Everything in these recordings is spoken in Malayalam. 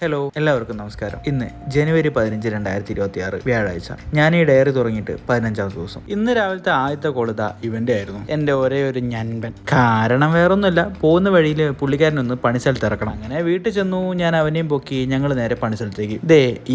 ഹലോ, എല്ലാവർക്കും നമസ്കാരം. ഇന്ന് ജനുവരി 15, 2026 വ്യാഴാഴ്ച. ഞാൻ ഈ ഡയറി തുടങ്ങിയിട്ട് 15ാമത്തെ ദിവസം. ഇന്ന് രാവിലത്തെ ആദ്യത്തെ കോളിത ഇവന്റെ ആയിരുന്നു. എൻ്റെ ഒരേ ഒരു ഞൻപൻ. കാരണം വേറൊന്നുമില്ല, പോകുന്ന വഴിയിൽ പുള്ളിക്കാരനൊന്ന് പണിസ്ഥലത്ത് ഇറക്കണം. അങ്ങനെ വീട്ടിൽ ചെന്നു. ഞാൻ അവനെയും പൊക്കി ഞങ്ങൾ നേരെ പണിസ്ഥലത്തേക്ക്.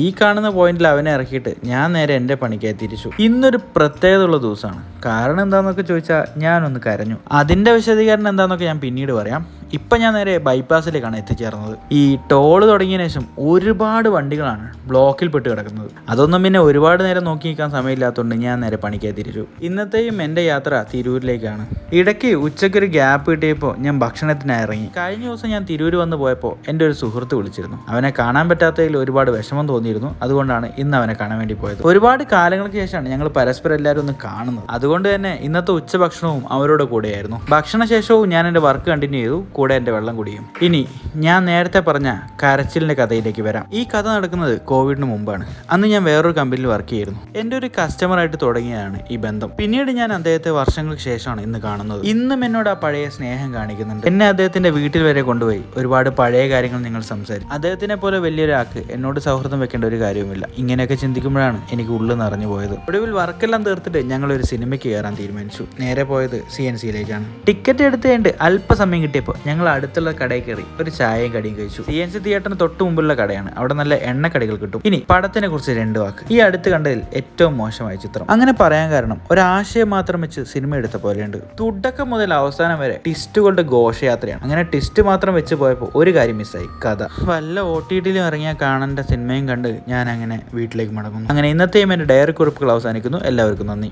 ഈ കാണുന്ന പോയിന്റിൽ അവനെ ഇറക്കിയിട്ട് ഞാൻ നേരെ എൻ്റെ പണിക്കായി തിരിച്ചു. ഇന്നൊരു പ്രത്യേകത ഉള്ള ദിവസമാണ്. കാരണം എന്താണെന്നൊക്കെ ചോദിച്ചാൽ ഞാനൊന്ന് കരഞ്ഞു. അതിൻ്റെ വിശദീകരണം എന്താണെന്നൊക്കെ ഞാൻ പിന്നീട് പറയാം. ഇപ്പം ഞാൻ നേരെ ബൈപ്പാസിലേക്കാണ് എത്തിച്ചേർന്നത്. ഈ ടോള് തുടങ്ങിയതിനു ശേഷം ഒരുപാട് വണ്ടികളാണ് ബ്ലോക്കിൽ പെട്ട് കിടക്കുന്നത്. അതൊന്നും പിന്നെ ഒരുപാട് നേരം നോക്കി നിൽക്കാൻ സമയമില്ലാത്തതുകൊണ്ട് ഞാൻ നേരെ പണിക്കായി തിരിച്ചു. ഇന്നത്തെയും എൻ്റെ യാത്ര തിരൂരിലേക്കാണ്. ഇടയ്ക്ക് ഉച്ചയ്ക്കൊരു ഗ്യാപ്പ് കിട്ടിയപ്പോൾ ഞാൻ ഭക്ഷണത്തിനായി ഇറങ്ങി. കഴിഞ്ഞ ദിവസം ഞാൻ തിരൂർ വന്ന് പോയപ്പോൾ എൻ്റെ ഒരു സുഹൃത്ത് വിളിച്ചിരുന്നു. അവനെ കാണാൻ പറ്റാത്തതിൽ ഒരുപാട് വിഷമം തോന്നിയിരുന്നു. അതുകൊണ്ടാണ് ഇന്ന് അവനെ കാണാൻ വേണ്ടി പോയത്. ഒരുപാട് കാലങ്ങൾക്ക് ശേഷമാണ് ഞങ്ങൾ പരസ്പരം എല്ലാവരും ഒന്ന് കാണുന്നത്. അതുകൊണ്ട് തന്നെ ഇന്നത്തെ ഉച്ചഭക്ഷണവും അവരുടെ കൂടെയായിരുന്നു. ഭക്ഷണശേഷവും ഞാൻ എൻ്റെ വർക്ക് കണ്ടിന്യൂ ചെയ്തു, കൂടെ എൻ്റെ വെള്ളം കുടിയും. ഇനി ഞാൻ നേരത്തെ പറഞ്ഞ കരച്ചിലിൻ്റെ കഥയിലേക്ക് വരാം. ഈ കഥ നടക്കുന്നത് കോവിഡിന് മുമ്പാണ്. അന്ന് ഞാൻ വേറൊരു കമ്പനിയിൽ വർക്ക് ചെയ്യുന്നു. എൻ്റെ ഒരു കസ്റ്റമറായിട്ട് തുടങ്ങിയതാണ് ഈ ബന്ധം. പിന്നീട് ഞാൻ അദ്ദേഹത്തെ വർഷങ്ങൾക്ക് ശേഷമാണ് ഇന്ന് കാണുന്നത്. ഇന്നും എന്നോട് ആ പഴയ സ്നേഹം കാണിക്കുന്നുണ്ട്. എന്നെ അദ്ദേഹത്തിൻ്റെ വീട്ടിൽ വരെ കൊണ്ടുപോയി ഒരുപാട് പഴയ കാര്യങ്ങൾ നിങ്ങൾ സംസാരിക്കും. അദ്ദേഹത്തിനെ പോലെ വലിയൊരാൾക്ക് എന്നോട് സൗഹൃദം വെക്കേണ്ട ഒരു കാര്യവുമില്ല. ഇങ്ങനെയൊക്കെ ചിന്തിക്കുമ്പോഴാണ് എനിക്ക് ഉള്ളിൽ നിറഞ്ഞു പോയത്. ഒടുവിൽ വർക്കെല്ലാം തീർത്തിട്ട് ഞങ്ങൾ ഒരു സിനിമയ്ക്ക് കയറാൻ തീരുമാനിച്ചു. നേരെ പോയത് CNCയിലേക്കാണ്. ടിക്കറ്റ് എടുത്തുകൊണ്ട് അല്പസമയം കിട്ടിയപ്പോൾ ഞങ്ങൾ അടുത്തുള്ള കടയിൽ കയറി ഒരു ചായയും കടിയും കഴിച്ചു. CNC തിയേറ്ററിന് തൊട്ട് മുമ്പുള്ള കടയാണ്. അവിടെ നല്ല എണ്ണക്കടികൾ കിട്ടും. ഇനി പടത്തിനെ കുറിച്ച് 2 വാക്ക്. ഈ അടുത്ത് കണ്ടതിൽ ഏറ്റവും മോശമായ ചിത്രം. അങ്ങനെ പറയാൻ കാരണം ഒരാശയം മാത്രം വെച്ച് സിനിമ എടുത്ത പോലെയുണ്ട്. തുടക്കം മുതൽ അവസാനം വരെ ടിസ്റ്റുകളുടെ ഘോഷയാത്രയാണ്. അങ്ങനെ ടിസ്റ്റ് മാത്രം വെച്ച് പോയപ്പോൾ ഒരു കാര്യം മിസ്സായി, കഥ. വല്ല OTTയിലും ഇറങ്ങിയാൽ കാണേണ്ട സിനിമയും കണ്ട് ഞാൻ അങ്ങനെ വീട്ടിലേക്ക് മടങ്ങുന്നു. അങ്ങനെ ഇന്നത്തെയും എൻ്റെ ഡയറി കുറിപ്പുകൾ അവസാനിക്കുന്നു. എല്ലാവർക്കും നന്ദി.